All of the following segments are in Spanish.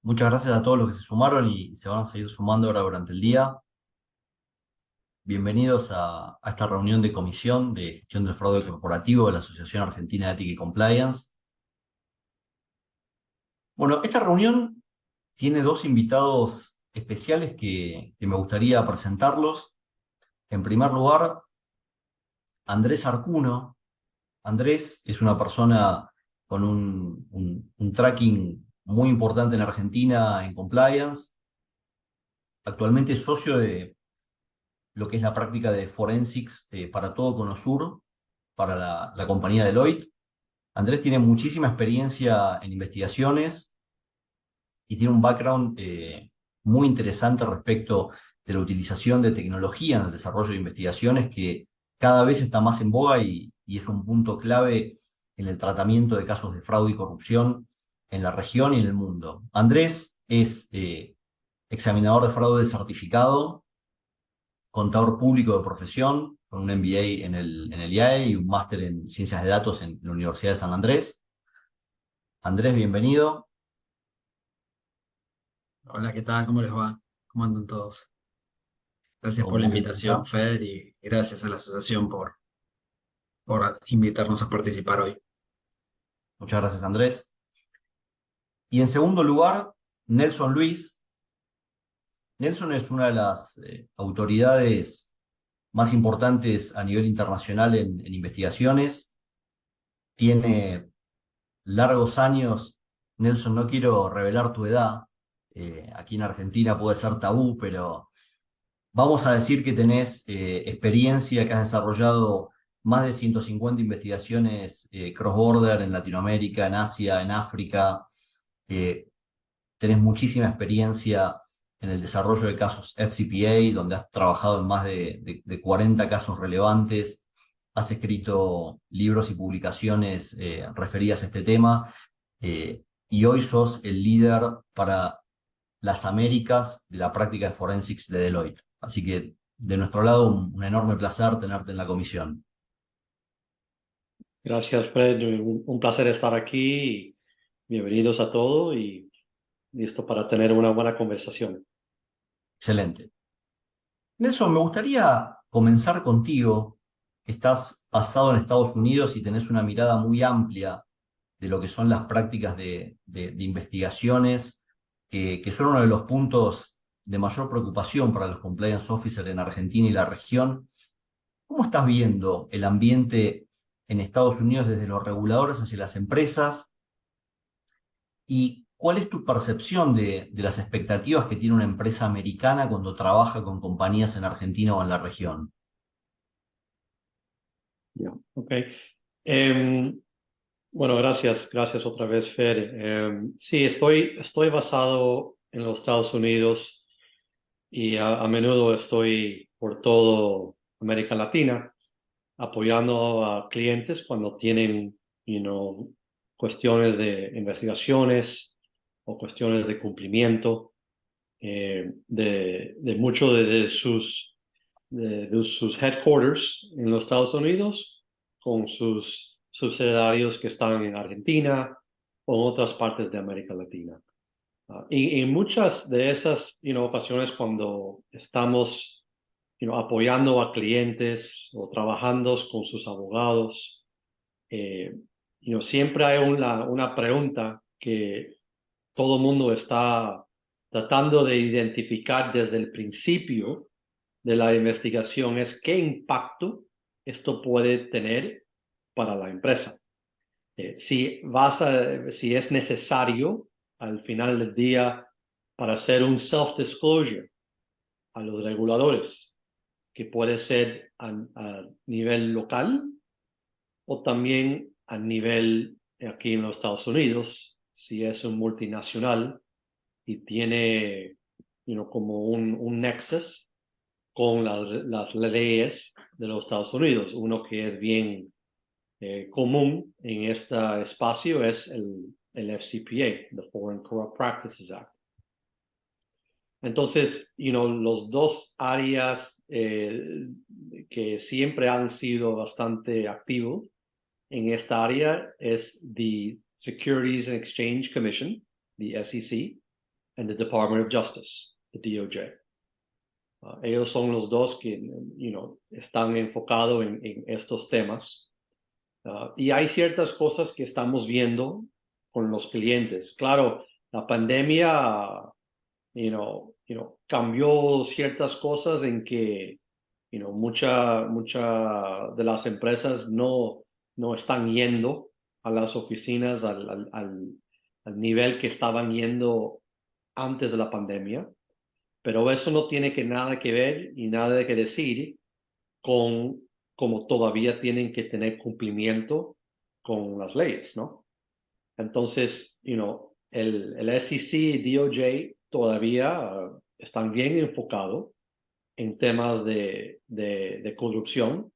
Muchas gracias a todos los que se sumaron y se van a seguir sumando ahora durante el día. Bienvenidos a esta reunión de comisión de gestión del fraude corporativo de la Asociación Argentina de Ética y Compliance. Bueno, esta reunión tiene dos invitados especiales que me gustaría presentarlos. En primer lugar, Andrés Arcuno. Andrés es una persona con un tracking muy importante en Argentina en compliance. Actualmente es socio de lo que es la práctica de forensics para todo Cono Sur, para la compañía Deloitte. Andrés tiene muchísima experiencia en investigaciones y tiene un background muy interesante respecto de la utilización de tecnología en el desarrollo de investigaciones que cada vez está más en boga y es un punto clave en el tratamiento de casos de fraude y corrupción en la región y en el mundo. Andrés es examinador de fraude certificado, contador público de profesión, con un MBA en el IAE y un máster en ciencias de datos en la Universidad de San Andrés. Andrés, bienvenido. Hola, ¿qué tal? ¿Cómo les va? ¿Cómo andan todos? Gracias Todo por la muy bien invitación, acá. Fer, y gracias a la asociación por invitarnos a participar hoy. Muchas gracias, Andrés. Y en segundo lugar, Nelson Luis. Nelson es una de las autoridades más importantes a nivel internacional en investigaciones. Tiene largos años. Nelson, no quiero revelar tu edad. Aquí en Argentina puede ser tabú, pero vamos a decir que tenés experiencia, que has desarrollado más de 150 investigaciones cross-border en Latinoamérica, en Asia, en África. Eh, Tenés muchísima experiencia en el desarrollo de casos FCPA, donde has trabajado en más de 40 casos relevantes. Has escrito libros y publicaciones referidas a este tema. Y hoy sos el líder para las Américas de la práctica de forensics de Deloitte. Así que de nuestro lado, un enorme placer tenerte en la comisión. Gracias, Fred. Un placer estar aquí. Bienvenidos a todos y listo para tener una buena conversación. Excelente. Nelson, me gustaría comenzar contigo, que estás basado en Estados Unidos y tenés una mirada muy amplia de lo que son las prácticas de investigaciones, que son uno de los puntos de mayor preocupación para los compliance officers en Argentina y la región. ¿Cómo estás viendo el ambiente en Estados Unidos desde los reguladores hacia las empresas? ¿Y cuál es tu percepción de las expectativas que tiene una empresa americana cuando trabaja con compañías en Argentina o en la región? Ya, ok. Em, bueno, gracias otra vez, Fer. Sí, estoy basado en los Estados Unidos y a menudo estoy por todo América Latina apoyando a clientes cuando tienen, cuestiones de investigaciones o cuestiones de cumplimiento. De muchos de sus headquarters en los Estados Unidos con sus subsidiarios que están en Argentina o en otras partes de América Latina. Y en muchas de esas ocasiones cuando estamos apoyando a clientes o trabajando con sus abogados, eh, siempre hay una pregunta que todo el mundo está tratando de identificar desde el principio de la investigación es qué impacto esto puede tener para la empresa. Si es necesario al final del día para hacer un self-disclosure a los reguladores, que puede ser a nivel local o también a nivel aquí en los Estados Unidos, si es un multinacional y tiene como un nexus con las leyes de los Estados Unidos. Uno que es bien común en este espacio es el FCPA, the Foreign Corrupt Practices Act. Entonces, los dos áreas que siempre han sido bastante activos en esta área es the Securities and Exchange Commission, the SEC, and the Department of Justice, the DOJ. Ellos son los dos que, están enfocados en estos temas. Y hay ciertas cosas que estamos viendo con los clientes. Claro, la pandemia, cambió ciertas cosas en que, mucha de las empresas no están yendo a las oficinas al nivel que estaban yendo antes de la pandemia. Pero eso no tiene nada que ver y nada que decir con cómo todavía tienen que tener cumplimiento con las leyes, ¿no? Entonces, el SEC y DOJ todavía están bien enfocados en temas de corrupción.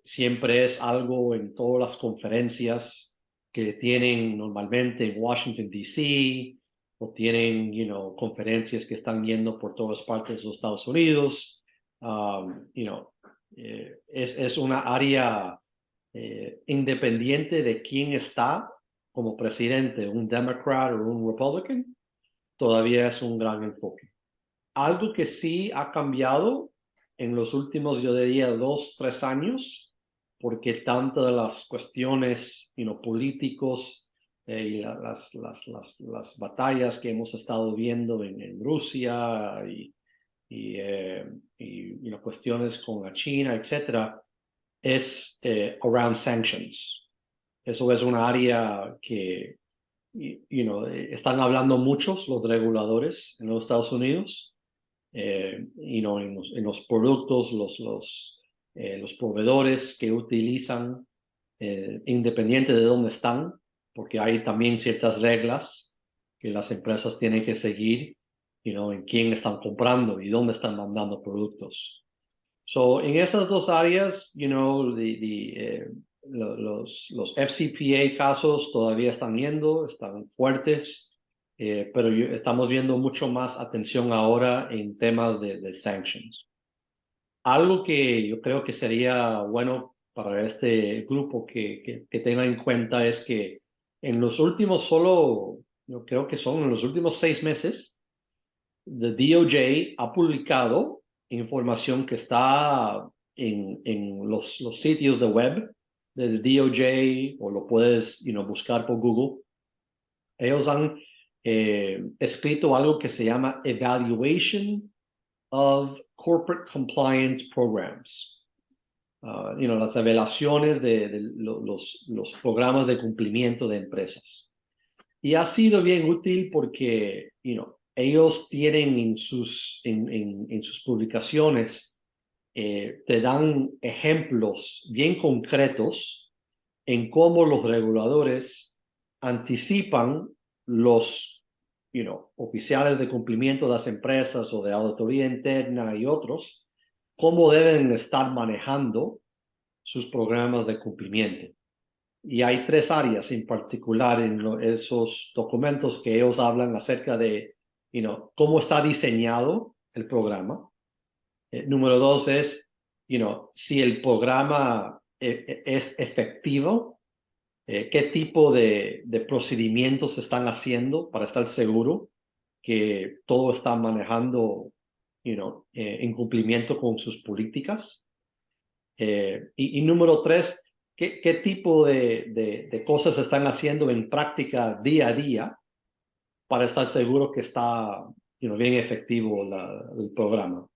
Siempre es algo en todas las conferencias que tienen normalmente en Washington, D.C., o tienen, conferencias que están yendo por todas partes de los Estados Unidos. Es una área independiente de quién está como presidente, un Democrat o un Republican, todavía es un gran enfoque. Algo que sí ha cambiado en los últimos, yo diría, 2, 3 años, porque tanto de las cuestiones políticos y las batallas que hemos estado viendo en Rusia y cuestiones con la China, etcétera, es around sanctions. Eso es un área que están hablando muchos los reguladores en los Estados Unidos. En los productos, los proveedores que utilizan, independiente de dónde están, porque hay también ciertas reglas que las empresas tienen que seguir, en quién están comprando y dónde están mandando productos. So, en esas dos áreas, los FCPA casos todavía están fuertes. Pero estamos viendo mucho más atención ahora en temas de sanctions. Algo que yo creo que sería bueno para este grupo que tenga en cuenta es que en los últimos yo creo que son en los últimos 6 meses, the DOJ ha publicado información que está en los sitios de web del DOJ, o lo puedes buscar por Google. Ellos han escrito algo que se llama Evaluation of Corporate Compliance Programs. Las evaluaciones de los programas de cumplimiento de empresas. Y ha sido bien útil porque, ellos tienen en sus publicaciones, te dan ejemplos bien concretos en cómo los reguladores anticipan los oficiales de cumplimiento de las empresas o de auditoría interna y otros, cómo deben estar manejando sus programas de cumplimiento. Y hay 3 áreas en particular en esos documentos que ellos hablan acerca de cómo está diseñado el programa. Número 2 es si el programa es efectivo. ¿Qué tipo de procedimientos se están haciendo para estar seguro que todo está manejando en cumplimiento con sus políticas? Y número 3, ¿qué tipo de cosas se están haciendo en práctica día a día para estar seguro que está bien efectivo el programa?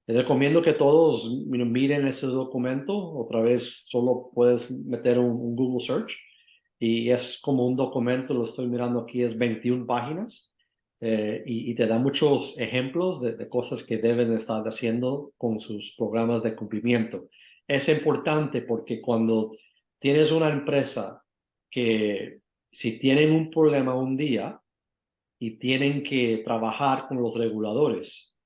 Les recomiendo que todos miren ese documento. Otra vez, solo puedes meter un Google Search. Y es como un documento, lo estoy mirando aquí, es 21 páginas. Y te da muchos ejemplos de cosas que deben estar haciendo con sus programas de cumplimiento. Es importante porque cuando tienes una empresa que si tienen un problema un día y tienen que trabajar con los reguladores,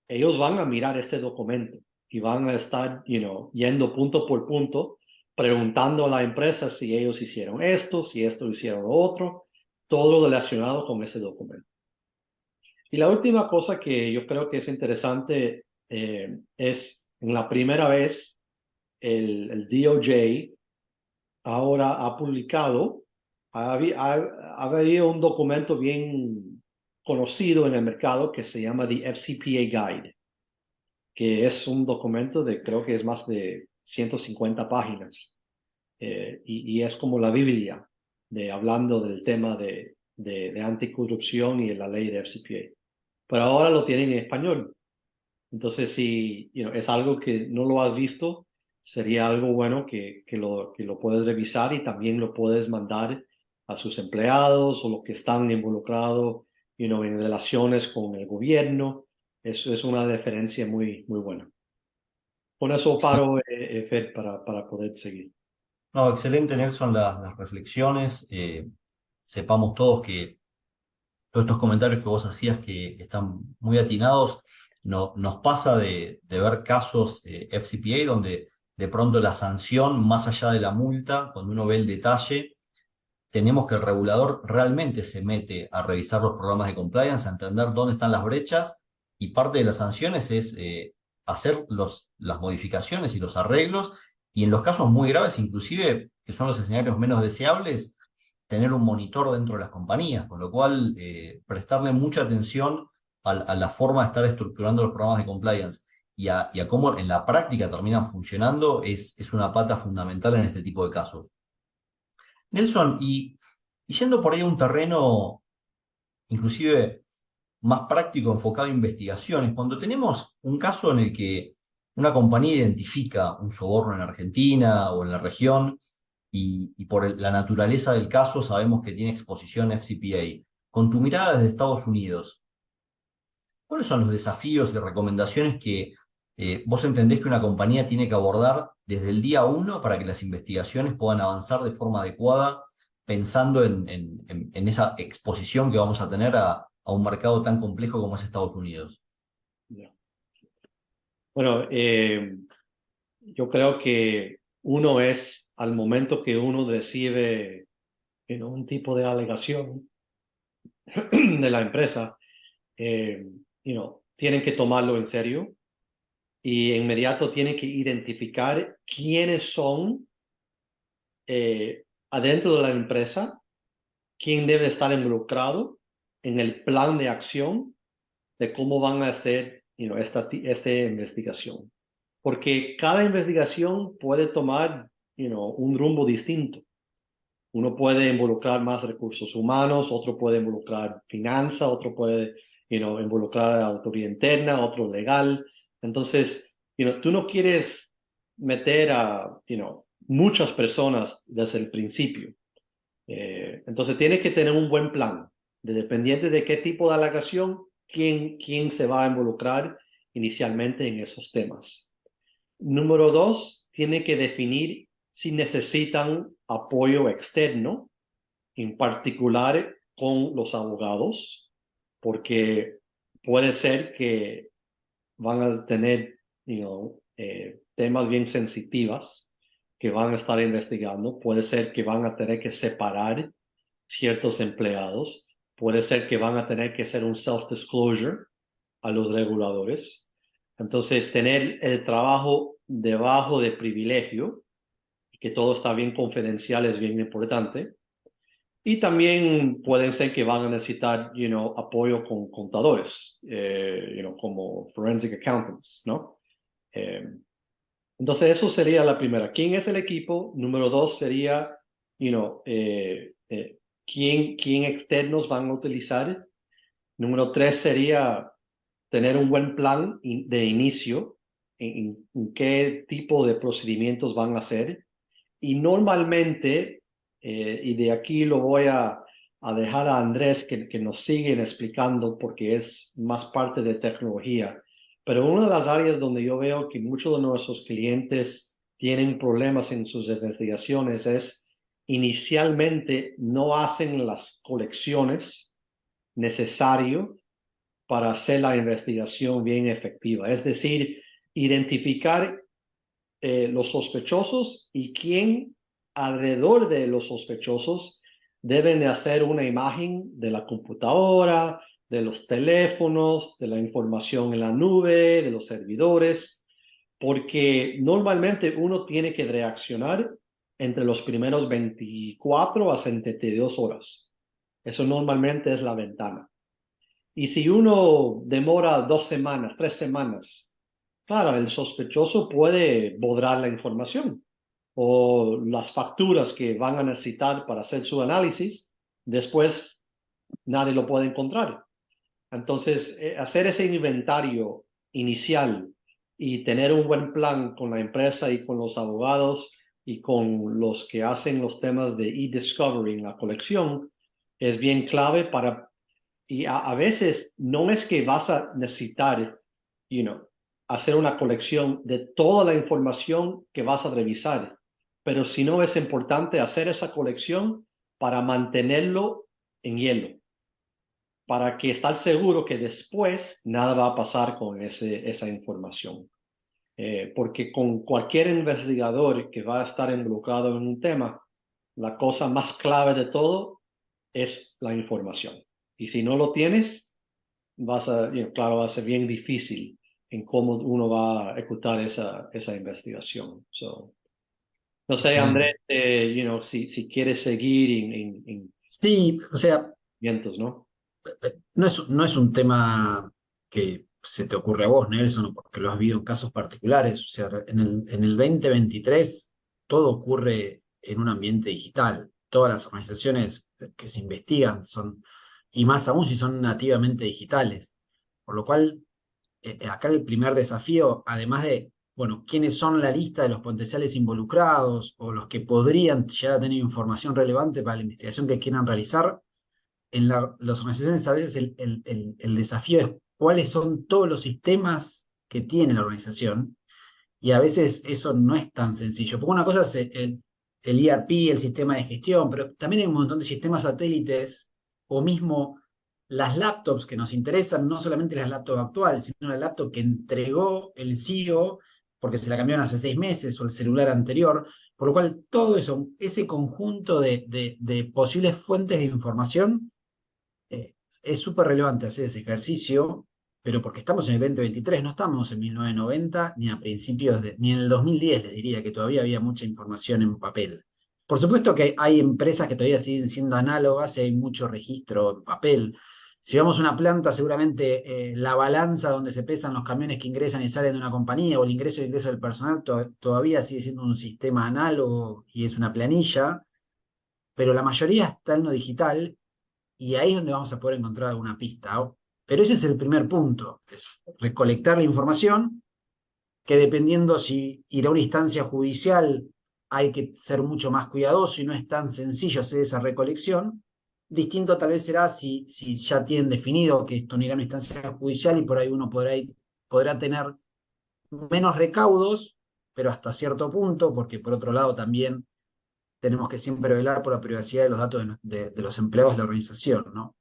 ellos van a mirar este documento y van a estar, yendo punto por punto, preguntando a la empresa si ellos hicieron esto, si esto hicieron lo otro, todo relacionado con ese documento. Y la última cosa que yo creo que es interesante es, en la primera vez, el DOJ ahora ha publicado había un documento bien conocido en el mercado que se llama The FCPA Guide, que es un documento de, creo que es más de 150 páginas, y es como la Biblia, hablando del tema de anticorrupción y la ley de FCPA. Pero ahora lo tienen en español. Entonces, si es algo que no lo has visto, sería algo bueno que lo puedes revisar y también lo puedes mandar a sus empleados o los que están involucrados en relaciones con el gobierno. Eso es una diferencia muy, muy buena. Con eso paro, Fer, para poder seguir. No, excelente, Nelson, las reflexiones. Sepamos todos que todos estos comentarios que vos hacías que están muy atinados, nos pasa de ver casos FCPA donde de pronto la sanción, más allá de la multa, cuando uno ve el detalle, tenemos que el regulador realmente se mete a revisar los programas de compliance, a entender dónde están las brechas, y parte de las sanciones es hacer las modificaciones y los arreglos, y en los casos muy graves, inclusive, que son los escenarios menos deseables, tener un monitor dentro de las compañías, con lo cual prestarle mucha atención a la forma de estar estructurando los programas de compliance y a cómo en la práctica terminan funcionando es una pata fundamental en este tipo de casos. Nelson, y yendo por ahí a un terreno inclusive más práctico, enfocado a investigaciones, cuando tenemos un caso en el que una compañía identifica un soborno en Argentina o en la región y por la naturaleza del caso sabemos que tiene exposición FCPA, con tu mirada desde Estados Unidos, ¿cuáles son los desafíos y recomendaciones que vos entendés que una compañía tiene que abordar desde el día uno para que las investigaciones puedan avanzar de forma adecuada, pensando en esa exposición que vamos a tener a un mercado tan complejo como es Estados Unidos? Bueno, yo creo que uno es al momento que uno recibe un tipo de alegación de la empresa, tienen que tomarlo en serio y inmediato tienen que identificar quiénes son adentro de la empresa, quién debe estar involucrado en el plan de acción de cómo van a hacer esta investigación. Porque cada investigación puede tomar un rumbo distinto. Uno puede involucrar más recursos humanos, otro puede involucrar finanzas, otro puede involucrar autoridad interna, otro legal. Entonces, tú no quieres meter a muchas personas desde el principio. Entonces, tienes que tener un buen plan, dependiente de qué tipo de alegación, quién se va a involucrar inicialmente en esos temas. Número dos, tiene que definir si necesitan apoyo externo, en particular con los abogados, porque puede ser que van a tener temas bien sensitivos que van a estar investigando. Puede ser que van a tener que separar ciertos empleados. Puede ser que van a tener que hacer un self-disclosure a los reguladores. Entonces, tener el trabajo debajo de privilegio, que todo está bien confidencial, es bien importante. Y también pueden ser que van a necesitar, apoyo con contadores, como forensic accountants, ¿no? Entonces, eso sería la primera. ¿Quién es el equipo? Número dos sería, ¿quién externos van a utilizar? Número tres sería tener un buen plan de inicio en qué tipo de procedimientos van a hacer. Y normalmente, y de aquí lo voy a dejar a Andrés que nos siguen explicando porque es más parte de tecnología, pero una de las áreas donde yo veo que muchos de nuestros clientes tienen problemas en sus investigaciones es inicialmente no hacen las colecciones necesarias para hacer la investigación bien efectiva. Es decir, identificar los sospechosos y quién alrededor de los sospechosos deben de hacer una imagen de la computadora, de los teléfonos, de la información en la nube, de los servidores, porque normalmente uno tiene que reaccionar entre los primeros 24 a 72 horas. Eso normalmente es la ventana. Y si uno demora 2 semanas, 3 semanas, claro, el sospechoso puede borrar la información o las facturas que van a necesitar para hacer su análisis, después nadie lo puede encontrar. Entonces, hacer ese inventario inicial y tener un buen plan con la empresa y con los abogados y con los que hacen los temas de e-discovery, la colección, es bien clave para, y a veces no es que vas a necesitar, hacer una colección de toda la información que vas a revisar, pero si no es importante hacer esa colección para mantenerlo en hielo, para que estar seguro que después nada va a pasar con esa información. Porque con cualquier investigador que va a estar involucrado en un tema, la cosa más clave de todo es la información. Y si no lo tienes, claro, va a ser bien difícil en cómo uno va a ejecutar esa investigación. No sé, Excelente. Andrés, si quieres seguir en Sí, o sea, vientos, ¿no? no es un tema que se te ocurre a vos, Nelson, porque lo has vivido en casos particulares. O sea, en el 2023 todo ocurre en un ambiente digital. Todas las organizaciones que se investigan son, y más aún si son nativamente digitales. Por lo cual, acá el primer desafío, además de, bueno, quiénes son la lista de los potenciales involucrados o los que podrían llegar a tener información relevante para la investigación que quieran realizar, en las organizaciones a veces el desafío es cuáles son todos los sistemas que tiene la organización, y a veces eso no es tan sencillo. Porque una cosa es el ERP, el sistema de gestión, pero también hay un montón de sistemas satélites o mismo las laptops que nos interesan, no solamente las laptops actuales, sino la laptop que entregó el CEO porque se la cambiaron hace 6 meses o el celular anterior, por lo cual todo eso, ese conjunto de posibles fuentes de información, es súper relevante hacer ese ejercicio, pero porque estamos en el 2023, no estamos en 1990 ni a principios ni en el 2010, les diría que todavía había mucha información en papel. Por supuesto que hay empresas que todavía siguen siendo análogas y hay mucho registro en papel. Si vamos a una planta, seguramente la balanza donde se pesan los camiones que ingresan y salen de una compañía o el ingreso y egreso del personal todavía sigue siendo un sistema análogo y es una planilla, pero la mayoría está en lo digital y ahí es donde vamos a poder encontrar alguna pista. Pero ese es el primer punto, es recolectar la información, que dependiendo si ir a una instancia judicial hay que ser mucho más cuidadoso y no es tan sencillo hacer esa recolección. Distinto tal vez será si ya tienen definido que esto no irá a una instancia judicial y por ahí uno podrá tener menos recaudos, pero hasta cierto punto, porque por otro lado también tenemos que siempre velar por la privacidad de los datos de los empleados de la organización, ¿no?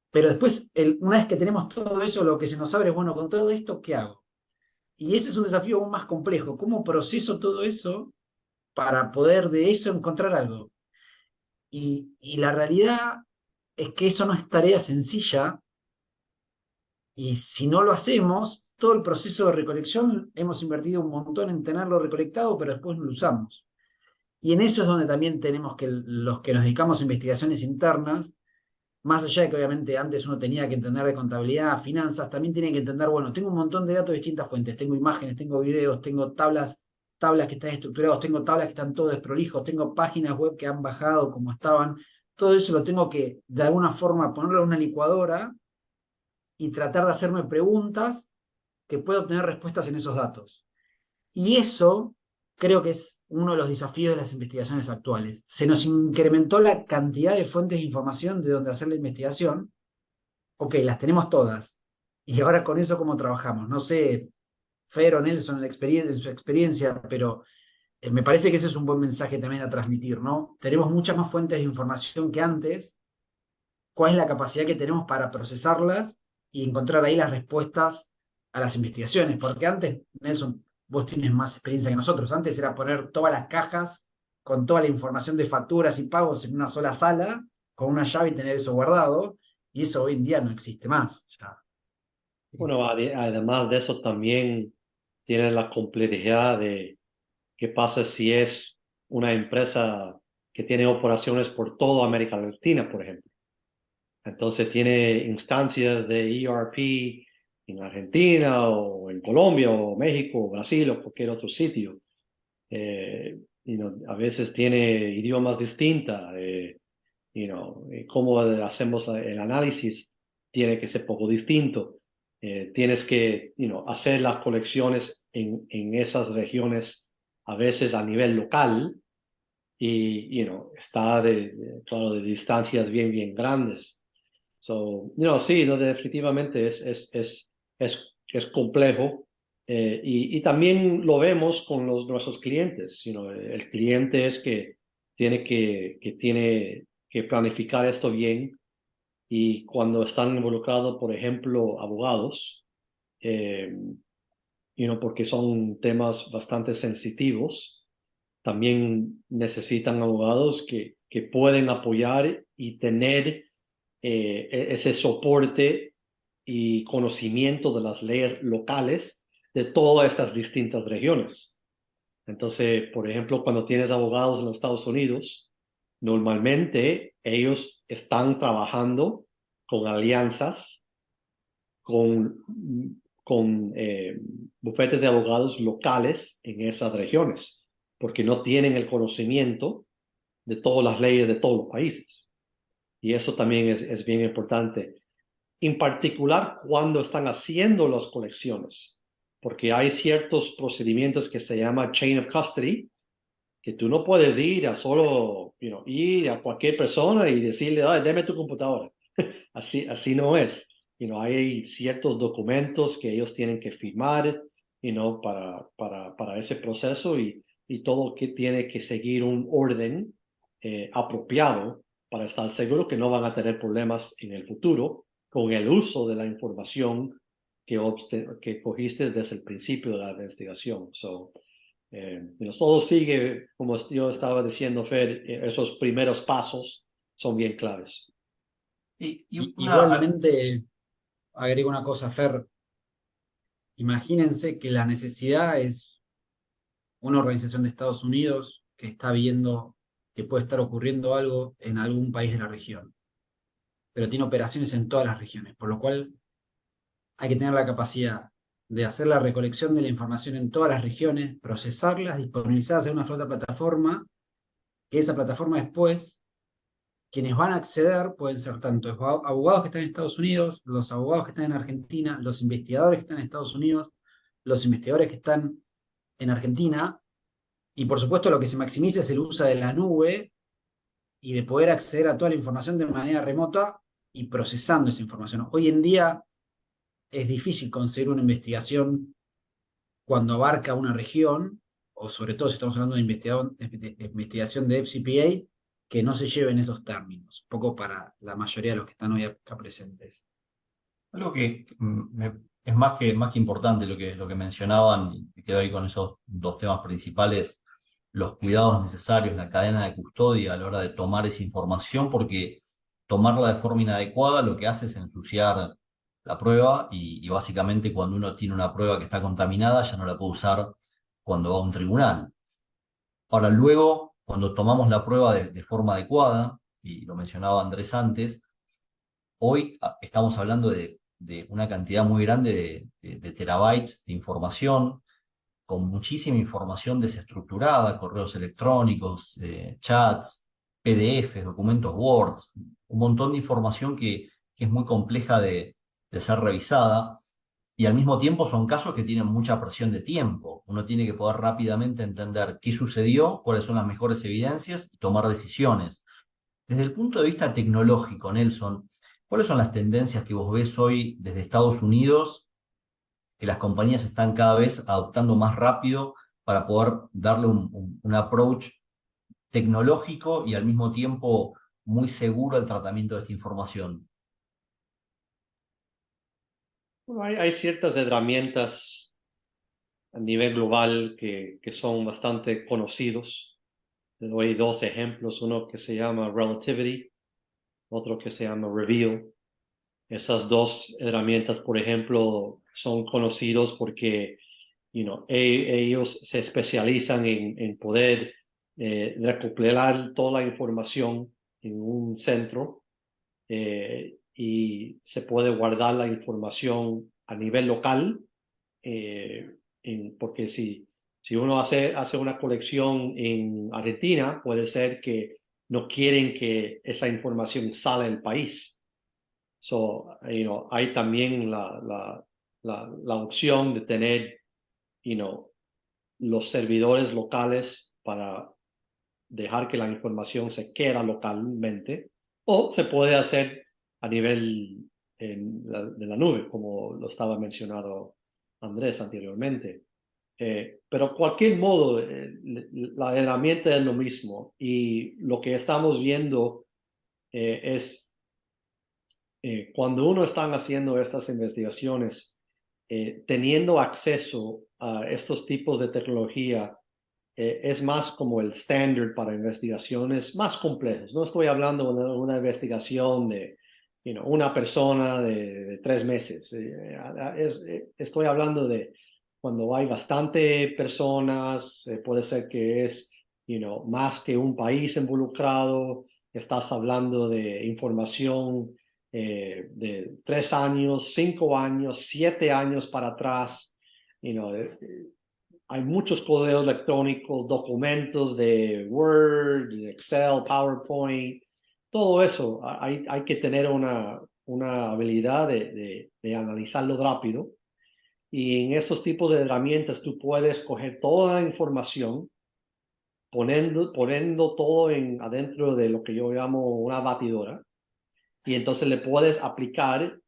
Pero después, una vez que tenemos todo eso, lo que se nos abre es, bueno, con todo esto, ¿qué hago? Y ese es un desafío aún más complejo. ¿Cómo proceso todo eso para poder de eso encontrar algo? Y la realidad es que eso no es tarea sencilla, y si no lo hacemos, todo el proceso de recolección hemos invertido un montón en tenerlo recolectado, pero después no lo usamos. Y en eso es donde también tenemos que los que nos dedicamos a investigaciones internas, más allá de que obviamente antes uno tenía que entender de contabilidad, finanzas, también tiene que entender, bueno, tengo un montón de datos de distintas fuentes, tengo imágenes, tengo videos, tengo tablas que están estructurados, tengo tablas que están todos desprolijos, tengo páginas web que han bajado como estaban, todo eso lo tengo que de alguna forma ponerlo en una licuadora y tratar de hacerme preguntas que pueda obtener respuestas en esos datos. Y eso creo que es uno de los desafíos de las investigaciones actuales. Se nos incrementó la cantidad de fuentes de información de donde hacer la investigación. Ok, las tenemos todas. Y ahora con eso, ¿cómo trabajamos? No sé, Fer o Nelson en su experiencia, pero me parece que ese es un buen mensaje también a transmitir, ¿no? Tenemos muchas más fuentes de información que antes. ¿Cuál es la capacidad que tenemos para procesarlas y encontrar ahí las respuestas a las investigaciones? Porque antes, Nelson, vos tienes más experiencia que nosotros. Antes era poner todas las cajas con toda la información de facturas y pagos en una sola sala, con una llave y tener eso guardado. Y eso hoy en día no existe más. Ya. Bueno, además de eso también tiene la complejidad de qué pasa si es una empresa que tiene operaciones por toda América Latina, por ejemplo. Entonces tiene instancias de ERP en Argentina o en Colombia o México o Brasil o cualquier otro sitio. A veces tiene idiomas distintos. Cómo hacemos el análisis tiene que ser poco distinto. Tienes que hacer las colecciones en esas regiones a veces a nivel local y está claro, de distancias bien grandes. So, sí, definitivamente es complejo. Y también lo vemos con nuestros clientes. El cliente es que tiene que planificar esto bien y cuando están involucrados, por ejemplo, abogados, eh, porque son temas bastante sensitivos, también necesitan abogados que pueden apoyar y tener ese soporte y conocimiento de las leyes locales de todas estas distintas regiones. Entonces, por ejemplo, cuando tienes abogados en los Estados Unidos, normalmente ellos están trabajando con alianzas, con bufetes de abogados locales en esas regiones, porque no tienen el conocimiento de todas las leyes de todos los países. Y eso también es bien importante, en particular cuando están haciendo las colecciones, porque hay ciertos procedimientos que se llama chain of custody, que tú no puedes ir a solo, ir a cualquier persona y decirle, deme tu computadora. Así no es. Hay ciertos documentos que ellos tienen que firmar, para ese proceso y todo que tiene que seguir un orden apropiado para estar seguro que no van a tener problemas en el futuro con el uso de la información que cogiste desde el principio de la investigación. Todo sigue, como yo estaba diciendo, Fer, esos primeros pasos son bien claves. Igualmente, agrego una cosa, Fer. Imagínense que la necesidad es una organización de Estados Unidos que está viendo que puede estar ocurriendo algo en algún país de la región, pero tiene operaciones en todas las regiones, por lo cual hay que tener la capacidad de hacer la recolección de la información en todas las regiones, procesarlas, disponibilizarlas en una flota plataforma, que esa plataforma después, quienes van a acceder pueden ser tanto abogados que están en Estados Unidos, los abogados que están en Argentina, los investigadores que están en Estados Unidos, los investigadores que están en Argentina, y por supuesto lo que se maximiza es el uso de la nube y de poder acceder a toda la información de manera remota y procesando esa información. Hoy en día es difícil conseguir una investigación cuando abarca una región, o sobre todo si estamos hablando de investigación de FCPA, que no se lleven esos términos, poco para la mayoría de los que están hoy acá presentes. Algo que es más que importante lo que mencionaban, y me quedo ahí con esos dos temas principales, los cuidados necesarios, la cadena de custodia a la hora de tomar esa información, porque tomarla de forma inadecuada lo que hace es ensuciar la prueba y básicamente cuando uno tiene una prueba que está contaminada ya no la puede usar cuando va a un tribunal. Ahora, luego, cuando tomamos la prueba de forma adecuada, y lo mencionaba Andrés antes, hoy estamos hablando de una cantidad muy grande de terabytes de información, con muchísima información desestructurada, correos electrónicos, chats, PDFs, documentos Word, un montón de información que es muy compleja de ser revisada. Y al mismo tiempo son casos que tienen mucha presión de tiempo. Uno tiene que poder rápidamente entender qué sucedió, cuáles son las mejores evidencias y tomar decisiones. Desde el punto de vista tecnológico, Nelson, ¿cuáles son las tendencias que vos ves hoy desde Estados Unidos, que las compañías están cada vez adoptando más rápido para poder darle un approach tecnológico y al mismo tiempo muy seguro al tratamiento de esta información? Bueno, hay ciertas herramientas a nivel global que son bastante conocidos. Le doy dos ejemplos, uno que se llama Relativity, otro que se llama Reveal. Esas dos herramientas, por ejemplo, son conocidos porque ellos se especializan en poder recopilar toda la información en un centro y se puede guardar la información a nivel local, porque si uno hace una colección en Argentina, puede ser que no quieren que esa información salga del país. So, hay también la opción de tener, los servidores locales para dejar que la información se quede localmente, o se puede hacer a nivel de la nube, como lo estaba mencionando Andrés anteriormente. Pero cualquier modo, la herramienta es lo mismo, y lo que estamos viendo es cuando uno está haciendo estas investigaciones, teniendo acceso a estos tipos de tecnología, es más como el estándar para investigaciones más complejas. No estoy hablando de una investigación de una persona de 3 meses. Estoy hablando de cuando hay bastante personas, puede ser que es más que un país involucrado. Estás hablando de información de 3 años, 5 años, 7 años para atrás. Hay muchos correos electrónicos, documentos de Word, Excel, PowerPoint, todo eso. Hay que tener una habilidad de analizarlo rápido. Y en estos tipos de herramientas tú puedes coger toda la información, poniendo todo adentro de lo que yo llamo una batidora, y entonces le puedes aplicar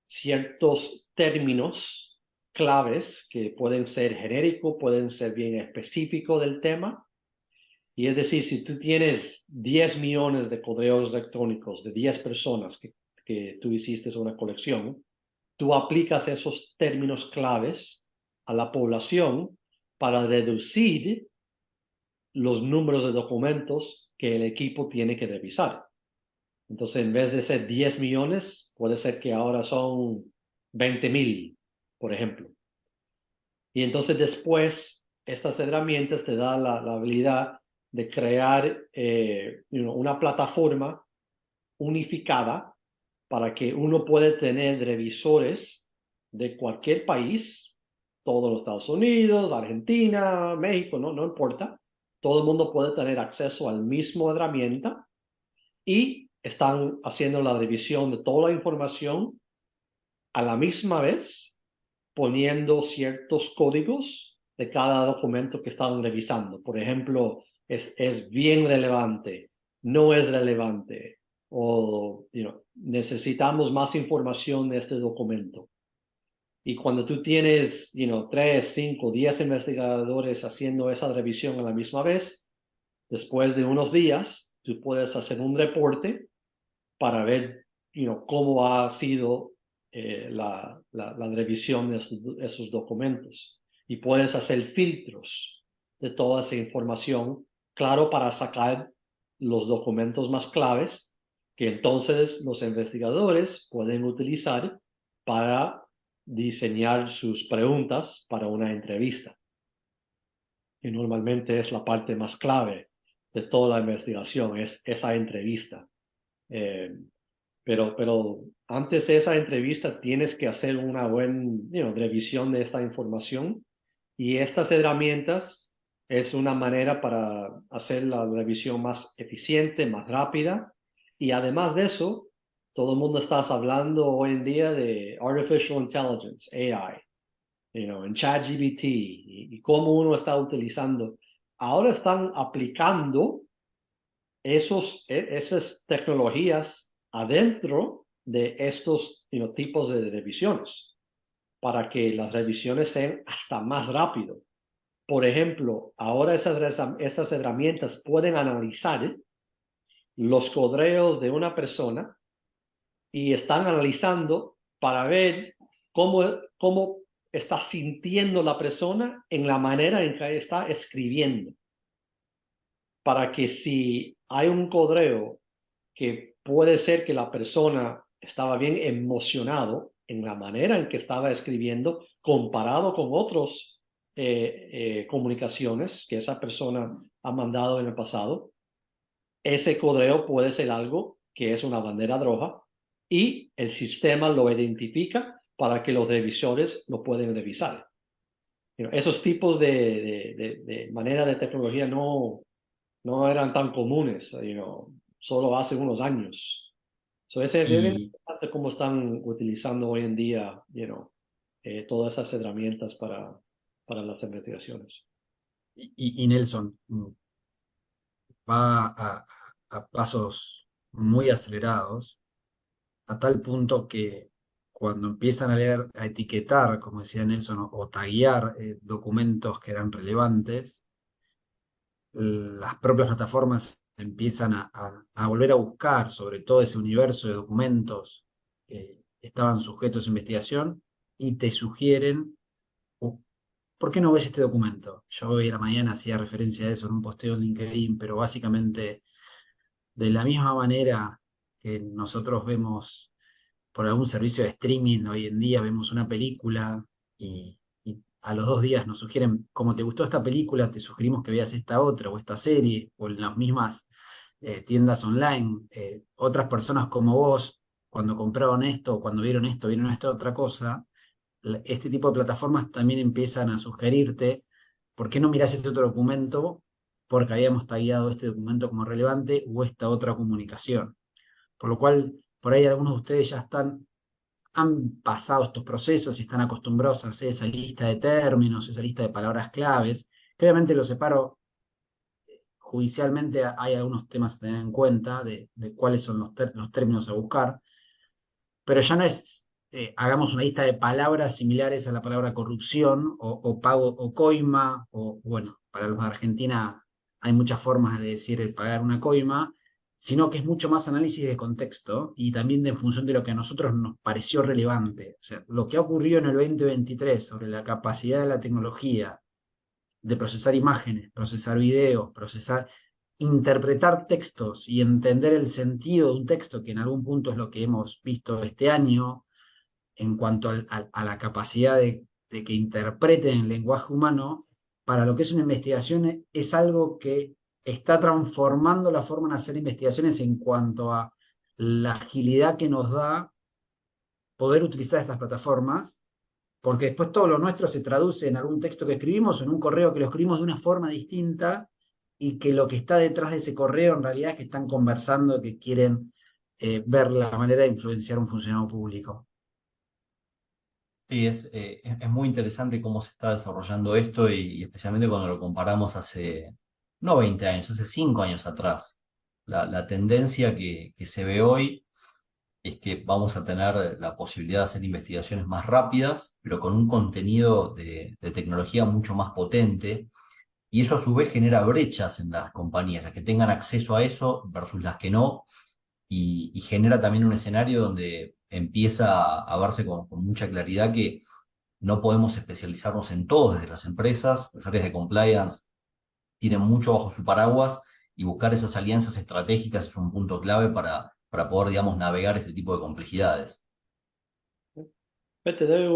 ciertos términos claves que pueden ser genéricos, pueden ser bien específicos del tema. Y es decir, si tú tienes 10 millones de correos electrónicos de 10 personas que tú hiciste una colección, tú aplicas esos términos claves a la población para reducir los números de documentos que el equipo tiene que revisar. Entonces, en vez de ser 10 millones, puede ser que ahora son 20,000, por ejemplo. Y entonces después, estas herramientas te dan la habilidad de crear una plataforma unificada para que uno pueda tener revisores de cualquier país, todos los Estados Unidos, Argentina, México, no importa. Todo el mundo puede tener acceso al mismo herramienta y están haciendo la revisión de toda la información a la misma vez, poniendo ciertos códigos de cada documento que están revisando. Por ejemplo, es bien relevante, no es relevante, o necesitamos más información de este documento. Y cuando tú tienes 3, 5, 10 investigadores haciendo esa revisión a la misma vez, después de unos días, tú puedes hacer un reporte para ver cómo ha sido la revisión de esos documentos. Y puedes hacer filtros de toda esa información, claro, para sacar los documentos más claves que entonces los investigadores pueden utilizar para diseñar sus preguntas para una entrevista. Y normalmente es la parte más clave de toda la investigación, es esa entrevista. Pero antes de esa entrevista tienes que hacer una buena revisión de esta información, y estas herramientas es una manera para hacer la revisión más eficiente, más rápida. Y además de eso, todo el mundo está hablando hoy en día de Artificial Intelligence, AI, en ChatGPT, y cómo uno está utilizando. Ahora están aplicando esas tecnologías adentro de estos tipos de revisiones para que las revisiones sean hasta más rápido. Por ejemplo, ahora estas herramientas pueden analizar los correos de una persona y están analizando para ver cómo está sintiendo la persona en la manera en que está escribiendo. Para que si hay un correo que puede ser que la persona estaba bien emocionado en la manera en que estaba escribiendo comparado con otros comunicaciones que esa persona ha mandado en el pasado, ese correo puede ser algo que es una bandera roja y el sistema lo identifica para que los revisores lo pueden revisar. Esos tipos de manera de tecnología no eran tan comunes, solo hace unos años. Es bien Y, interesante cómo están utilizando hoy en día, todas esas herramientas para las investigaciones. y Nelson, va a pasos muy acelerados, a tal punto que cuando empiezan a leer, a etiquetar, como decía Nelson, o taguear documentos que eran relevantes, las propias plataformas empiezan a volver a buscar sobre todo ese universo de documentos que estaban sujetos a investigación y te sugieren, ¿por qué no ves este documento? Yo hoy a la mañana hacía referencia a eso en un posteo en LinkedIn, pero básicamente de la misma manera que nosotros vemos por algún servicio de streaming hoy en día, vemos una película y a los 2 días nos sugieren, como te gustó esta película, te sugerimos que veas esta otra o esta serie, o en las mismas tiendas online. Otras personas como vos, cuando compraron esto, o cuando vieron esta otra cosa, este tipo de plataformas también empiezan a sugerirte, ¿por qué no mirás este otro documento? Porque habíamos tagueado este documento como relevante o esta otra comunicación. Por lo cual, por ahí algunos de ustedes ya han pasado estos procesos y están acostumbrados a hacer esa lista de términos, esa lista de palabras claves. Claramente lo separo judicialmente, hay algunos temas a tener en cuenta de cuáles son los términos a buscar, pero ya no es hagamos una lista de palabras similares a la palabra corrupción o pago o coima, o bueno, para los de Argentina hay muchas formas de decir el pagar una coima, sino que es mucho más análisis de contexto y también de en función de lo que a nosotros nos pareció relevante. O sea, lo que ha ocurrido en el 2023 sobre la capacidad de la tecnología de procesar imágenes, procesar videos, interpretar textos y entender el sentido de un texto, que en algún punto es lo que hemos visto este año en cuanto a la capacidad de que interpreten el lenguaje humano, para lo que es una investigación es algo que está transformando la forma de hacer investigaciones en cuanto a la agilidad que nos da poder utilizar estas plataformas, porque después todo lo nuestro se traduce en algún texto que escribimos o en un correo que lo escribimos de una forma distinta y que lo que está detrás de ese correo en realidad es que están conversando, que quieren ver la manera de influenciar a un funcionario público. Sí, es muy interesante cómo se está desarrollando esto y especialmente cuando lo comparamos hace, no 20 años, hace 5 años atrás. La tendencia que se ve hoy es que vamos a tener la posibilidad de hacer investigaciones más rápidas, pero con un contenido de tecnología mucho más potente, y eso a su vez genera brechas en las compañías, las que tengan acceso a eso versus las que no, y genera también un escenario donde empieza a verse con mucha claridad que no podemos especializarnos en todo desde las empresas. Las áreas de compliance tienen mucho bajo su paraguas y buscar esas alianzas estratégicas es un punto clave para poder, digamos, navegar este tipo de complejidades. Te doy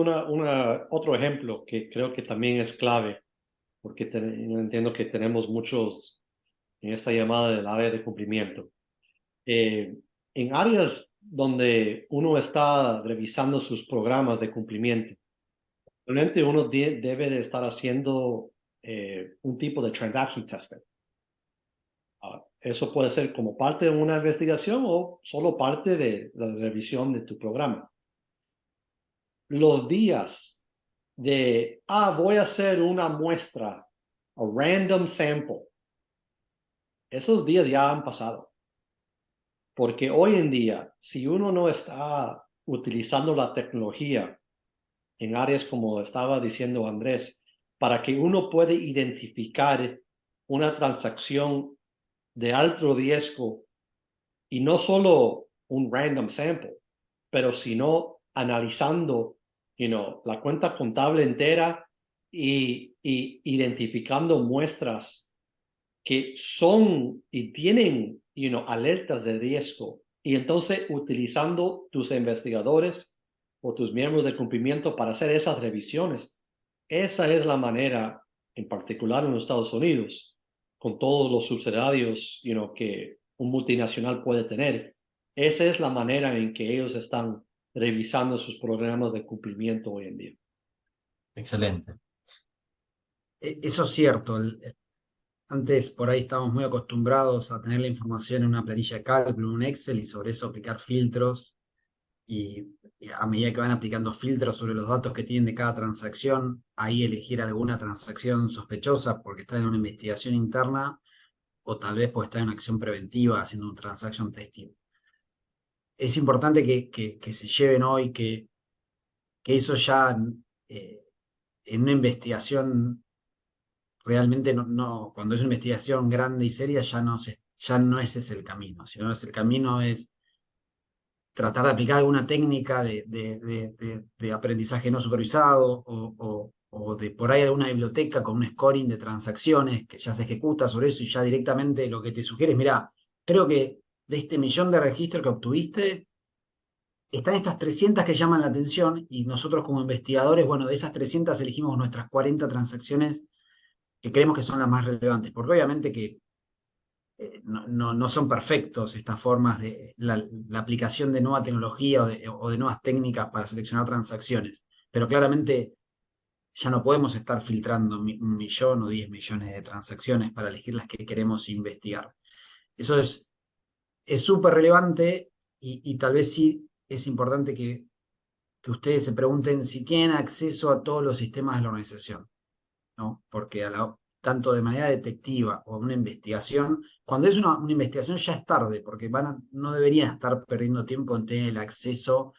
otro ejemplo que creo que también es clave, porque yo entiendo que tenemos muchos en esta llamada del área de cumplimiento. En áreas donde uno está revisando sus programas de cumplimiento, realmente uno debe de estar haciendo un tipo de transaction testing. Eso puede ser como parte de una investigación o solo parte de la revisión de tu programa. Los días voy a hacer una muestra, a random sample, esos días ya han pasado. Porque hoy en día, si uno no está utilizando la tecnología en áreas como estaba diciendo Andrés, para que uno pueda identificar una transacción de alto riesgo y no solo un random sample, pero sino analizando, la cuenta contable entera y identificando muestras que son y tienen, alertas de riesgo. Y entonces utilizando tus investigadores o tus miembros de cumplimiento para hacer esas revisiones. Esa es la manera, en particular en los Estados Unidos, con todos los subsidiarios, que un multinacional puede tener. Esa es la manera en que ellos están revisando sus programas de cumplimiento hoy en día. Excelente. Eso es cierto. Antes por ahí estábamos muy acostumbrados a tener la información en una planilla de cálculo, en un Excel, y sobre eso aplicar filtros. Y a medida que van aplicando filtros sobre los datos que tienen de cada transacción, ahí elegir alguna transacción sospechosa porque está en una investigación interna o tal vez puede estar en una acción preventiva haciendo un transaction testing. Es importante que se lleven hoy que eso ya en una investigación realmente cuando es una investigación grande y seria ya no ese es el camino, sino el camino es tratar de aplicar alguna técnica de aprendizaje no supervisado o de por ahí alguna biblioteca con un scoring de transacciones que ya se ejecuta sobre eso y ya directamente lo que te sugiere es, mira, creo que de este 1.000.000 de registros que obtuviste, están estas 300 que llaman la atención y nosotros como investigadores, bueno, de esas 300 elegimos nuestras 40 transacciones que creemos que son las más relevantes, porque obviamente que no son perfectos estas formas de la aplicación de nueva tecnología o de nuevas técnicas para seleccionar transacciones, pero claramente ya no podemos estar filtrando 1.000.000 o 10.000.000 de transacciones para elegir las que queremos investigar. Eso es súper relevante y tal vez sí es importante que ustedes se pregunten si tienen acceso a todos los sistemas de la organización, ¿no? Porque tanto de manera detectiva o una investigación, cuando es una investigación ya es tarde, porque no deberían estar perdiendo tiempo en tener el acceso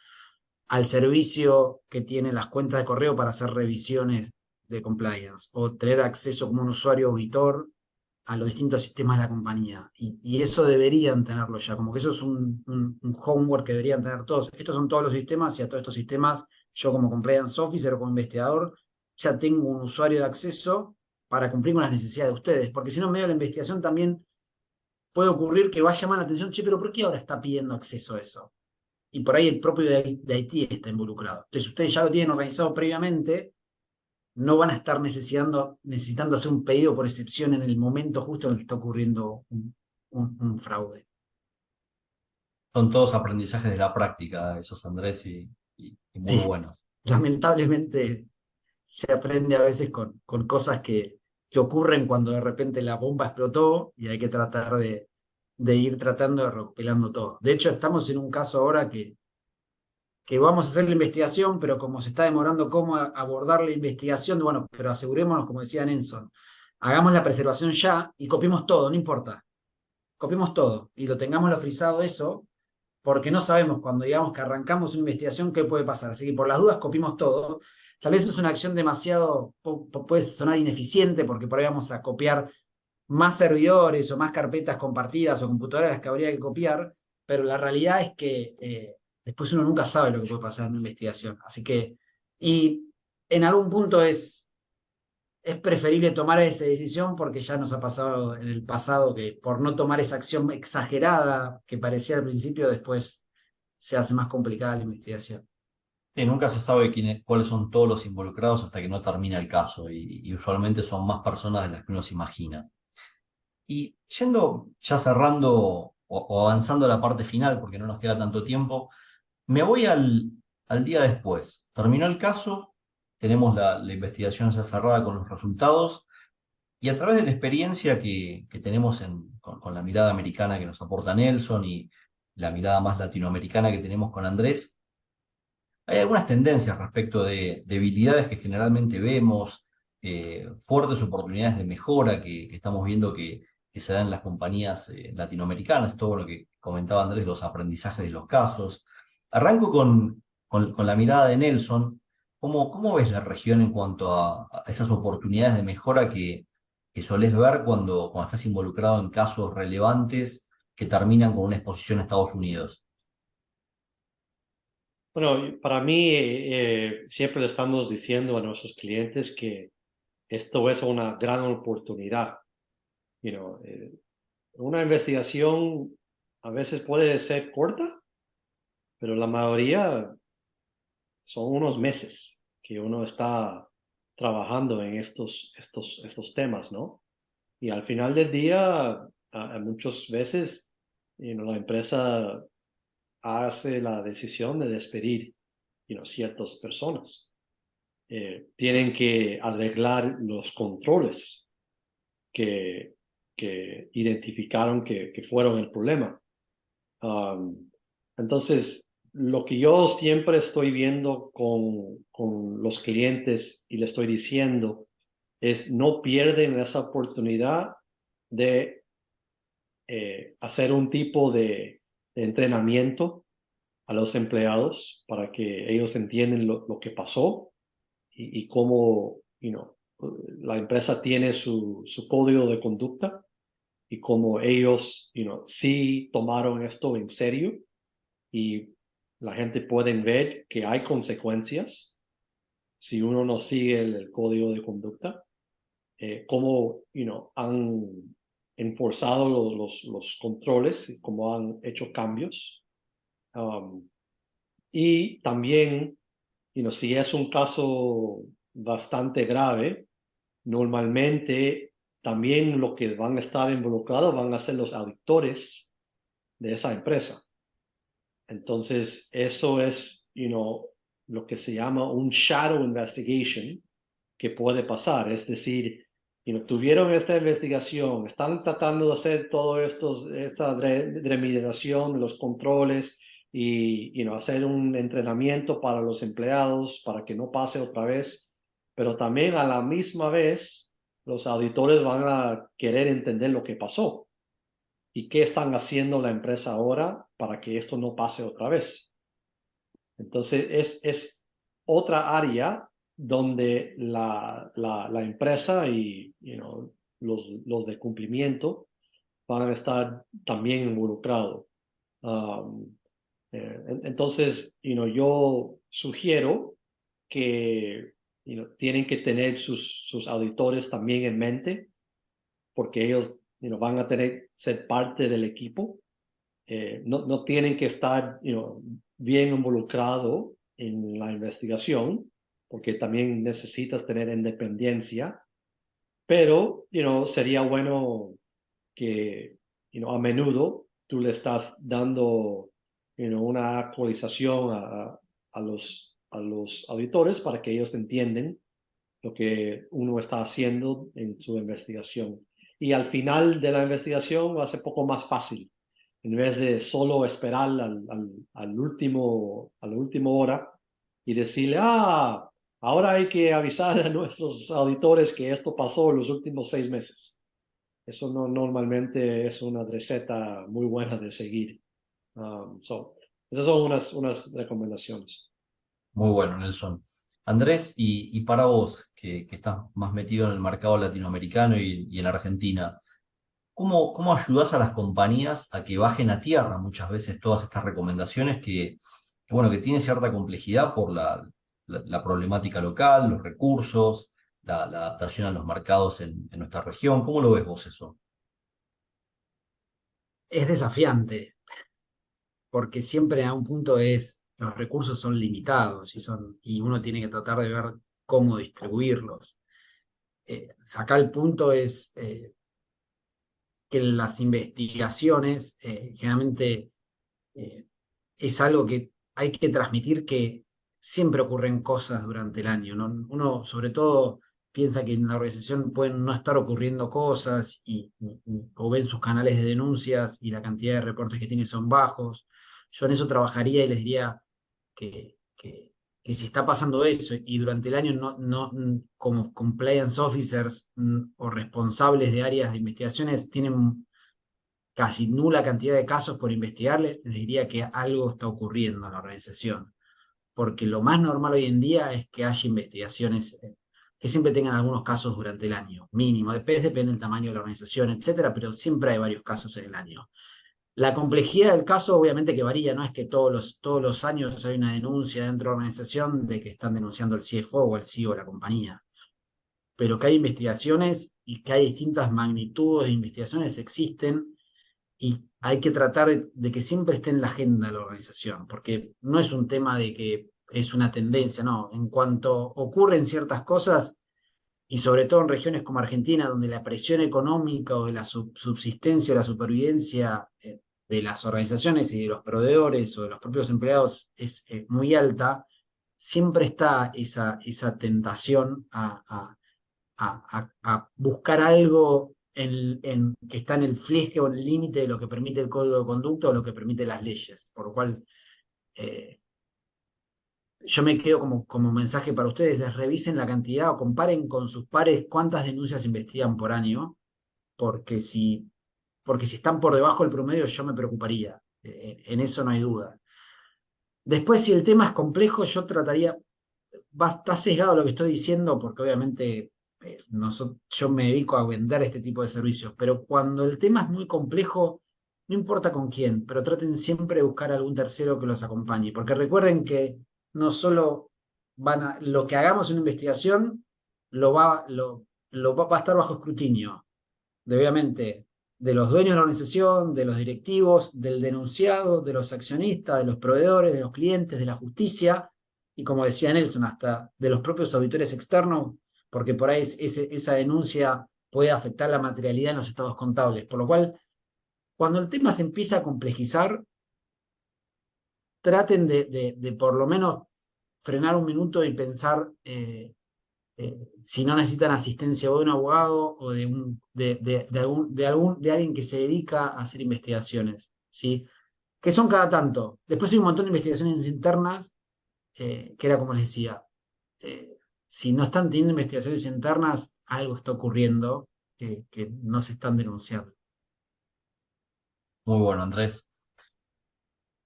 al servicio que tienen las cuentas de correo para hacer revisiones de compliance, o tener acceso como un usuario auditor a los distintos sistemas de la compañía. Y eso deberían tenerlo ya, como que eso es un homework que deberían tener todos. Estos son todos los sistemas y a todos estos sistemas yo como compliance officer o como investigador ya tengo un usuario de acceso para cumplir con las necesidades de ustedes, porque si no, en medio de la investigación también puede ocurrir que va a llamar la atención, che, pero ¿por qué ahora está pidiendo acceso a eso? Y por ahí el propio de IT está involucrado. Entonces, ustedes ya lo tienen organizado previamente, no van a estar necesitando hacer un pedido por excepción en el momento justo en el que está ocurriendo un fraude. Son todos aprendizajes de la práctica, esos Andrés, y muy Sí, buenos. lamentablemente se aprende a veces con cosas que ocurren cuando de repente la bomba explotó y hay que tratar de ir tratando de recopilando todo. De hecho, estamos en un caso ahora que vamos a hacer la investigación, pero como se está demorando cómo abordar la investigación, bueno, pero asegurémonos, como decía Nelson, hagamos la preservación ya y copiemos todo, no importa. Copiemos todo y lo tengamos frisado eso, porque no sabemos cuando digamos que arrancamos una investigación qué puede pasar. Así que por las dudas copiemos todo. Tal vez es una acción demasiado, puede sonar ineficiente porque por ahí vamos a copiar más servidores o más carpetas compartidas o computadoras que habría que copiar, pero la realidad es que después uno nunca sabe lo que puede pasar en una investigación. Así que, y en algún punto es preferible tomar esa decisión porque ya nos ha pasado en el pasado que por no tomar esa acción exagerada que parecía al principio, después se hace más complicada la investigación. Y nunca se sabe cuáles son todos los involucrados hasta que no termina el caso, y usualmente son más personas de las que uno se imagina. Y yendo, ya cerrando o avanzando a la parte final, porque no nos queda tanto tiempo, me voy al día después. Terminó el caso, tenemos la investigación ya cerrada con los resultados, y a través de la experiencia que tenemos con la mirada americana que nos aporta Nelson y la mirada más latinoamericana que tenemos con Andrés, hay algunas tendencias respecto de debilidades que generalmente vemos, fuertes oportunidades de mejora que estamos viendo que se dan en las compañías latinoamericanas, todo lo que comentaba Andrés, los aprendizajes de los casos. Arranco con la mirada de Nelson. ¿Cómo ves la región en cuanto a esas oportunidades de mejora que solés ver cuando estás involucrado en casos relevantes que terminan con una exposición a Estados Unidos? Bueno, para mí siempre le estamos diciendo a nuestros clientes que esto es una gran oportunidad. Una investigación a veces puede ser corta, pero la mayoría son unos meses que uno está trabajando en estos temas, ¿no? Y al final del día, muchas veces, la empresa hace la decisión de despedir, ciertas personas. Tienen que arreglar los controles que, que identificaron que fueron el problema. Entonces, lo que yo siempre estoy viendo con los clientes y le estoy diciendo es no pierden esa oportunidad de hacer un tipo de entrenamiento a los empleados para que ellos entiendan lo que pasó y cómo la empresa tiene su código de conducta y cómo ellos sí tomaron esto en serio y la gente puede ver que hay consecuencias si uno no sigue el código de conducta, cómo han enforzado los controles y cómo han hecho cambios. Y también, si es un caso bastante grave, normalmente también lo que van a estar involucrados van a ser los auditores de esa empresa. Entonces, eso es, lo que se llama un shadow investigation que puede pasar. Es decir, tuvieron esta investigación, están tratando de hacer todo esto, esta remediación de los controles y hacer un entrenamiento para los empleados para que no pase otra vez. Pero también a la misma vez, los auditores van a querer entender lo que pasó y qué están haciendo la empresa ahora para que esto no pase otra vez. Entonces, es otra área donde la empresa y los de cumplimiento van a estar también involucrados. Entonces, yo sugiero que tienen que tener sus auditores también en mente, porque ellos van a ser parte del equipo. No tienen que estar bien involucrado en la investigación, porque también necesitas tener independencia, pero sería bueno que a menudo tú le estás dando una actualización a los auditores para que ellos entiendan lo que uno está haciendo en su investigación. Y al final de la investigación va a ser poco más fácil. En vez de solo esperar a la última hora y decirle, ahora hay que avisar a nuestros auditores que esto pasó en los últimos 6 meses. Eso no normalmente es una receta muy buena de seguir. Esas son unas recomendaciones. Muy bueno, Nelson. Andrés, y para vos, que estás más metido en el mercado latinoamericano y en Argentina, ¿cómo ayudás a las compañías a que bajen a tierra muchas veces todas estas recomendaciones bueno, que tienen cierta complejidad por la problemática local, los recursos, la adaptación a los mercados en nuestra región? ¿Cómo lo ves vos eso? Es desafiante, porque siempre a un punto los recursos son limitados y uno tiene que tratar de ver cómo distribuirlos. Acá el punto es que las investigaciones generalmente es algo que hay que transmitir que siempre ocurren cosas durante el año, ¿no? Uno sobre todo piensa que en la organización pueden no estar ocurriendo cosas o ven sus canales de denuncias y la cantidad de reportes que tiene son bajos. Yo en eso trabajaría y les diría que si está pasando eso y durante el año como compliance officers o responsables de áreas de investigaciones tienen casi nula cantidad de casos por investigarle, les diría que algo está ocurriendo en la organización. Porque lo más normal hoy en día es que haya investigaciones que siempre tengan algunos casos durante el año, mínimo. Después depende del tamaño de la organización, etcétera, pero siempre hay varios casos en el año. La complejidad del caso obviamente que varía, no es que todos los años hay una denuncia dentro de la organización de que están denunciando al CFO o al CEO de la compañía, pero que hay investigaciones y que hay distintas magnitudes de investigaciones existen y hay que tratar de que siempre esté en la agenda de la organización, porque no es un tema de que es una tendencia, no, en cuanto ocurren ciertas cosas y sobre todo en regiones como Argentina, donde la presión económica o de la subsistencia o la supervivencia de las organizaciones y de los proveedores o de los propios empleados es muy alta, siempre está esa tentación a buscar algo que está en el fleje o en el límite de lo que permite el código de conducta o lo que permite las leyes. Por lo cual, yo me quedo como mensaje para ustedes, es revisen la cantidad o comparen con sus pares cuántas denuncias investigan por año, porque si están por debajo del promedio yo me preocuparía, en eso no hay duda. Después, si el tema es complejo, yo trataría, está sesgado lo que estoy diciendo, porque obviamente yo me dedico a vender este tipo de servicios, pero cuando el tema es muy complejo, no importa con quién, pero traten siempre de buscar algún tercero que los acompañe, porque recuerden que no solo lo que hagamos en una investigación va a estar bajo escrutinio, obviamente, de los dueños de la organización, de los directivos, del denunciado, de los accionistas, de los proveedores, de los clientes, de la justicia, y como decía Nelson, hasta de los propios auditores externos, porque por ahí esa denuncia puede afectar la materialidad en los estados contables. Por lo cual, cuando el tema se empieza a complejizar, traten de por lo menos frenar un minuto y pensar si no necesitan asistencia o de un abogado o de alguien que se dedica a hacer investigaciones, ¿sí? Que son cada tanto. Después hay un montón de investigaciones internas, que era como les decía, si no están teniendo investigaciones internas, algo está ocurriendo que no se están denunciando. Muy bueno, Andrés.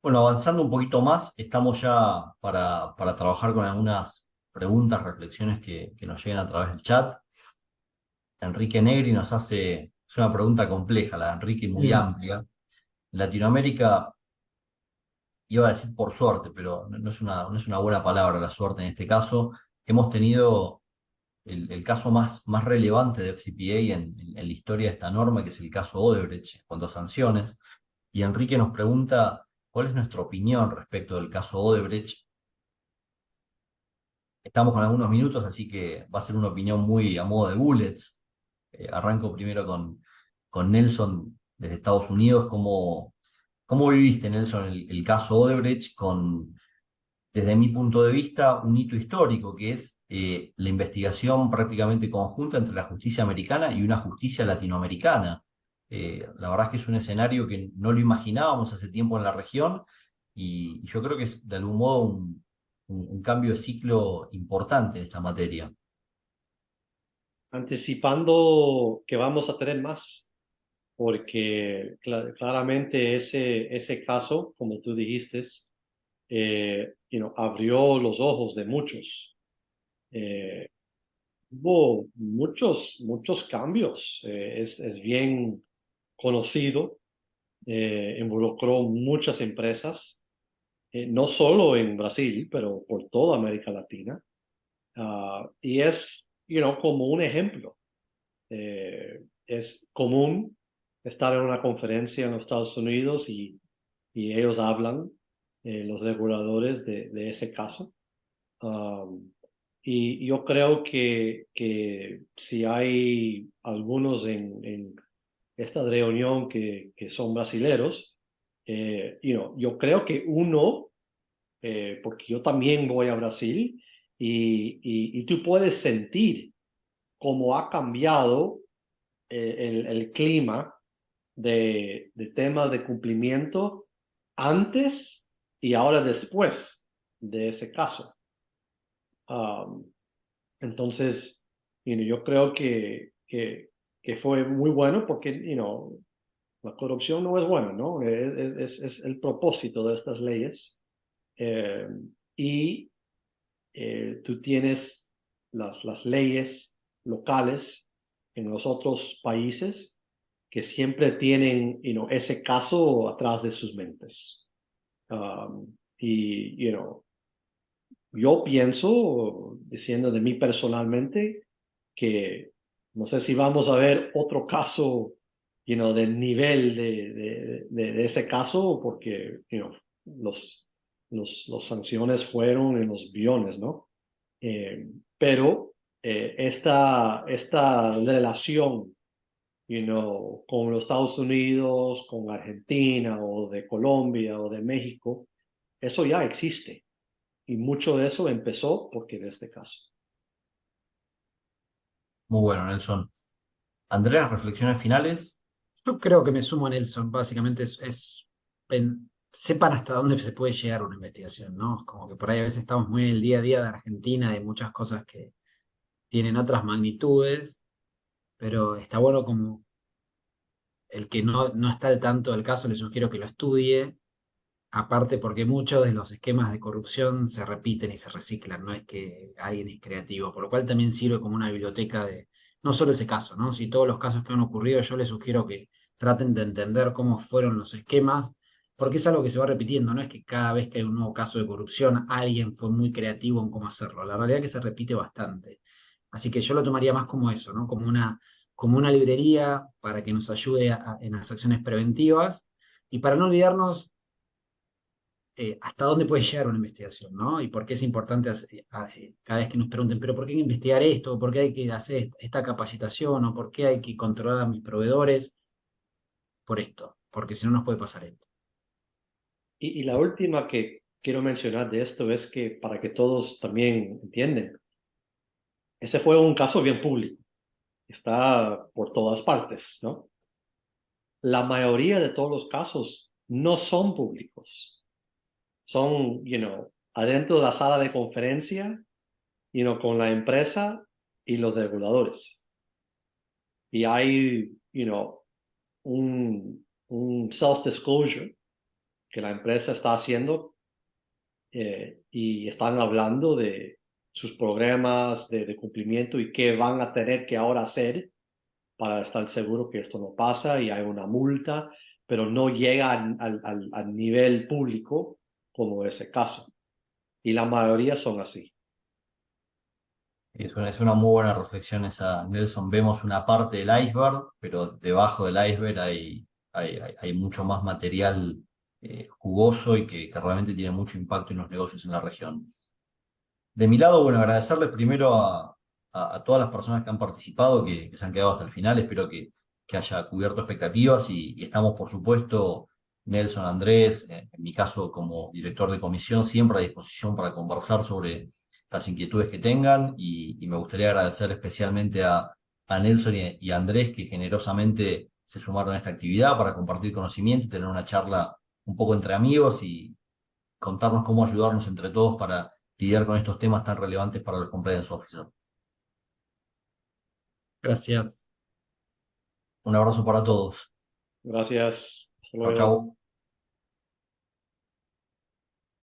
Bueno, avanzando un poquito más, estamos ya para trabajar con algunas preguntas, reflexiones que nos lleguen a través del chat. Enrique Negri nos hace, es una pregunta compleja, la de Enrique, muy amplia. Latinoamérica, iba a decir por suerte, pero no es una buena palabra la suerte en este caso. Hemos tenido el caso más relevante de FCPA en la historia de esta norma, que es el caso Odebrecht en cuanto a sanciones. Y Enrique nos pregunta cuál es nuestra opinión respecto del caso Odebrecht. Estamos con algunos minutos, así que va a ser una opinión muy a modo de bullets. Arranco primero con Nelson de Estados Unidos. ¿Cómo viviste, Nelson, el caso Odebrecht desde mi punto de vista, un hito histórico, que es la investigación prácticamente conjunta entre la justicia americana y una justicia latinoamericana? La verdad es que es un escenario que no lo imaginábamos hace tiempo en la región y yo creo que es de algún modo un cambio de ciclo importante en esta materia. Anticipando que vamos a tener más, porque claramente ese caso, como tú dijiste, abrió los ojos de muchos. Hubo muchos cambios. Es bien conocido, involucró muchas empresas, no solo en Brasil, pero por toda América Latina. Y es, como un ejemplo. Es común estar en una conferencia en los Estados Unidos y ellos hablan, los reguladores de ese caso. Y yo creo que si hay algunos en esta reunión que son brasileros, yo creo que uno, porque yo también voy a Brasil y tú puedes sentir cómo ha cambiado el clima de temas de cumplimiento antes y ahora después de ese caso. Entonces, yo creo que fue muy bueno porque, la corrupción no es buena, ¿no? Es el propósito de estas leyes. Eh, y tú tienes las leyes locales en los otros países que siempre tienen, ese caso atrás de sus mentes. Y, yo pienso, diciendo de mí personalmente, que no sé si vamos a ver otro caso, del nivel de ese caso, porque, los sanciones fueron en los billones, ¿no? Pero esta relación, con los Estados Unidos, con Argentina o de Colombia o de México, eso ya existe. Y mucho de eso empezó porque de este caso. Muy bueno, Nelson. Andrea, reflexiones finales. Yo creo que me sumo a Nelson, básicamente sepan hasta dónde se puede llegar una investigación, ¿no? Como que por ahí a veces estamos muy en el día a día de Argentina, de muchas cosas que tienen otras magnitudes, pero está bueno como el que no está al tanto del caso, le sugiero que lo estudie, aparte porque muchos de los esquemas de corrupción se repiten y se reciclan, no es que alguien es creativo, por lo cual también sirve como una biblioteca de, no solo ese caso, ¿no? Si todos los casos que han ocurrido, yo les sugiero que traten de entender cómo fueron los esquemas, porque es algo que se va repitiendo, no es que cada vez que hay un nuevo caso de corrupción alguien fue muy creativo en cómo hacerlo, la realidad es que se repite bastante. Así que yo lo tomaría más como eso, ¿no? Como una librería para que nos ayude en las acciones preventivas y para no olvidarnos hasta dónde puede llegar una investigación, ¿no? Y por qué es importante cada vez que nos pregunten, pero ¿por qué hay que investigar esto? ¿Por qué hay que hacer esta capacitación? ¿O por qué hay que controlar a mis proveedores? Por esto, porque si no nos puede pasar esto. Y la última que quiero mencionar de esto es que para que todos también entiendan, ese fue un caso bien público. Está por todas partes, ¿no? La mayoría de todos los casos no son públicos. Son, adentro de la sala de conferencia, con la empresa y los reguladores. Y hay, un self-disclosure que la empresa está haciendo y están hablando de sus programas de cumplimiento y qué van a tener que ahora hacer para estar seguro que esto no pasa y hay una multa, pero no llega al nivel público como ese caso. Y la mayoría son así. Es una muy buena reflexión esa, Nelson. Vemos una parte del iceberg, pero debajo del iceberg hay mucho más material jugoso y que realmente tiene mucho impacto en los negocios en la región. De mi lado, bueno, agradecerles primero a todas las personas que han participado, que se han quedado hasta el final. Espero que haya cubierto expectativas y estamos, por supuesto, Nelson, Andrés, en mi caso como director de comisión, siempre a disposición para conversar sobre las inquietudes que tengan y me gustaría agradecer especialmente a Nelson y a Andrés que generosamente se sumaron a esta actividad para compartir conocimiento y tener una charla un poco entre amigos y contarnos cómo ayudarnos entre todos para lidiar con estos temas tan relevantes para los compliance officers. Gracias. Un abrazo para todos. Gracias. Hasta Chao, luego. chao.